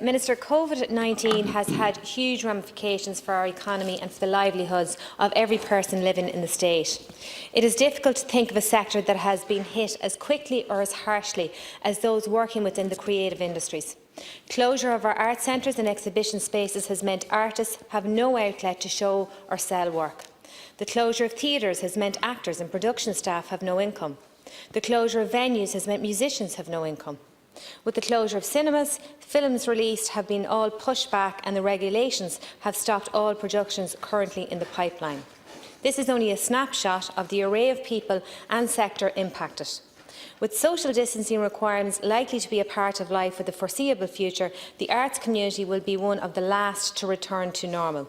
Minister, COVID-19 has had huge ramifications for our economy and for the livelihoods of every person living in the state. It is difficult to think of a sector that has been hit as quickly or as harshly as those working within the creative industries. Closure of our art centres and exhibition spaces has meant artists have no outlet to show or sell work. The closure of theatres has meant actors and production staff have no income. The closure of venues has meant musicians have no income. With the closure of cinemas, films released have been all pushed back and the regulations have stopped all productions currently in the pipeline. This is only a snapshot of the array of people and sector impacted. With social distancing requirements likely to be a part of life for the foreseeable future, the arts community will be one of the last to return to normal.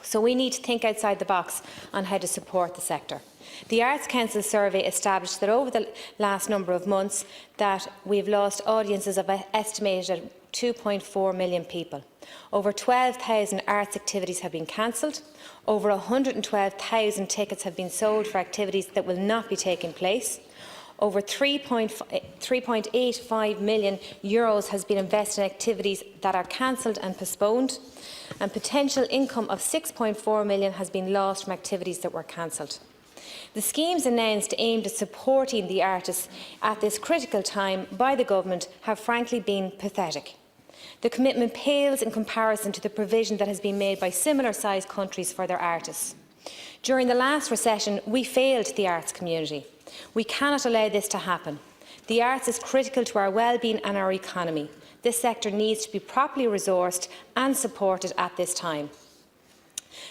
So we need to think outside the box on how to support the sector. The Arts Council survey established that over the last number of months that we have lost audiences of estimated at 2.4 million people. Over 12,000 arts activities have been cancelled. Over 112,000 tickets have been sold for activities that will not be taking place. Over €3.85 million has been invested in activities that are cancelled and postponed, and potential income of €6.4 million has been lost from activities that were cancelled. The schemes announced aimed at supporting the artists at this critical time by the Government have frankly been pathetic. The commitment pales in comparison to the provision that has been made by similar-sized countries for their artists. During the last recession, we failed the arts community. We cannot allow this to happen. The arts is critical to our well-being and our economy. This sector needs to be properly resourced and supported at this time.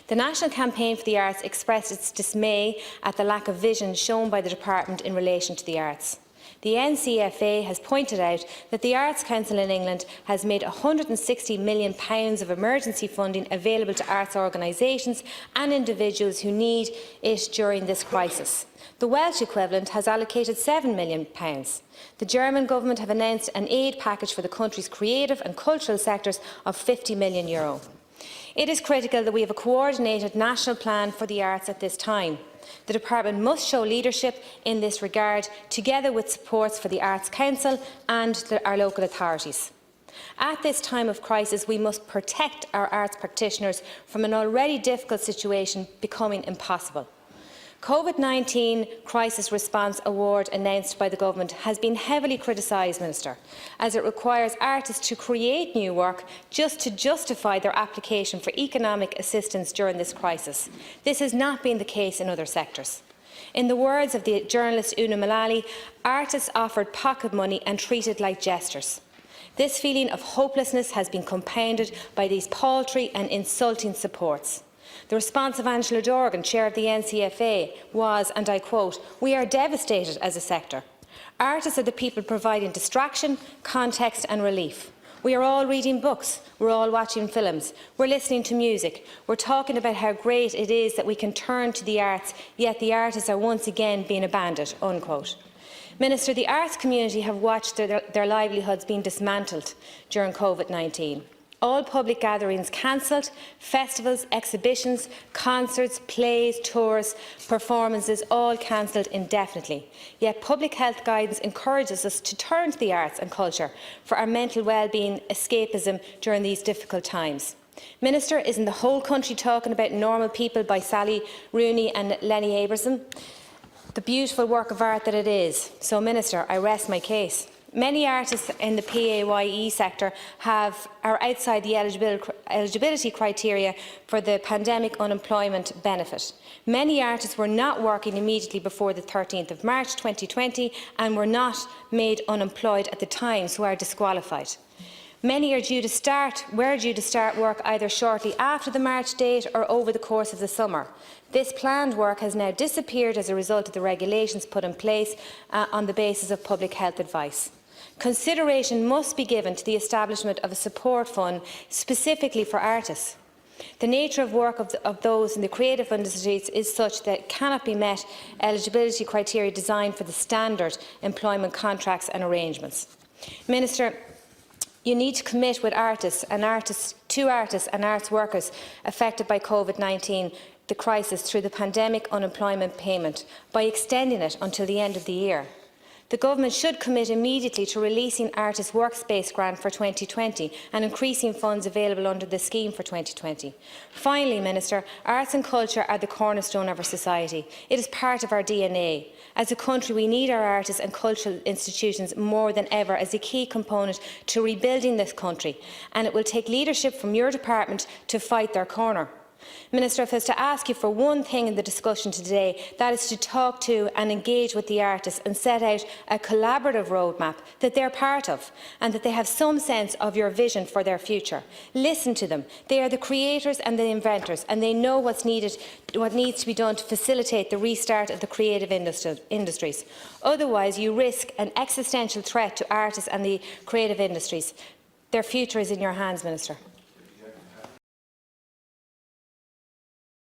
The National Campaign for the Arts expressed its dismay at the lack of vision shown by the Department in relation to the arts. The NCFA has pointed out that the Arts Council in England has made £160 million of emergency funding available to arts organisations and individuals who need it during this crisis. The Welsh equivalent has allocated £7 million. The German Government have announced an aid package for the country's creative and cultural sectors of €50 million. It is critical that we have a coordinated national plan for the arts at this time. The Department must show leadership in this regard, together with supports for the Arts Council and our local authorities. At this time of crisis, we must protect our arts practitioners from an already difficult situation becoming impossible. COVID-19 Crisis Response Award announced by the Government has been heavily criticised, Minister, as it requires artists to create new work just to justify their application for economic assistance during this crisis. This has not been the case in other sectors. In the words of the journalist Una Mullally, artists offered pocket money and treated like jesters. This feeling of hopelessness has been compounded by these paltry and insulting supports. The response of Angela Dorgan, Chair of the NCFA, was, and I quote, "We are devastated as a sector. Artists are the people providing distraction, context and relief. We are all reading books, we're all watching films, we're listening to music, we're talking about how great it is that we can turn to the arts, yet the artists are once again being abandoned." Unquote. Minister, the arts community have watched their livelihoods being dismantled during COVID-19. All public gatherings cancelled, festivals, exhibitions, concerts, plays, tours, performances all cancelled indefinitely. Yet public health guidance encourages us to turn to the arts and culture for our mental well-being escapism during these difficult times. Minister, isn't the whole country talking about Normal People by Sally Rooney and Lenny Aberson? The beautiful work of art that it is. So, Minister, I rest my case. Many artists in the PAYE sector are outside the eligibility criteria for the pandemic unemployment benefit. Many artists were not working immediately before the 13th of March 2020 and were not made unemployed at the time, so are disqualified. Many were due to start work either shortly after the March date or over the course of the summer. This planned work has now disappeared as a result of the regulations put in place on the basis of public health advice. Consideration must be given to the establishment of a support fund specifically for artists. The nature of work of those in the creative industries is such that it cannot be met eligibility criteria designed for the standard employment contracts and arrangements. Minister, you need to commit with artists and arts workers affected by COVID-19, the crisis, through the pandemic unemployment payment by extending it until the end of the year. The Government should commit immediately to releasing Artist Workspace Grant for 2020 and increasing funds available under the scheme for 2020. Finally, Minister, arts and culture are the cornerstone of our society. It is part of our DNA. As a country, we need our artists and cultural institutions more than ever as a key component to rebuilding this country, and it will take leadership from your department to fight their corner. Minister, if I was to ask you for one thing in the discussion today, that is to talk to and engage with the artists and set out a collaborative roadmap that they're part of and that they have some sense of your vision for their future. Listen to them. They are the creators and the inventors, and they know what needs to be done to facilitate the restart of the creative industries. Otherwise, you risk an existential threat to artists and the creative industries. Their future is in your hands, Minister.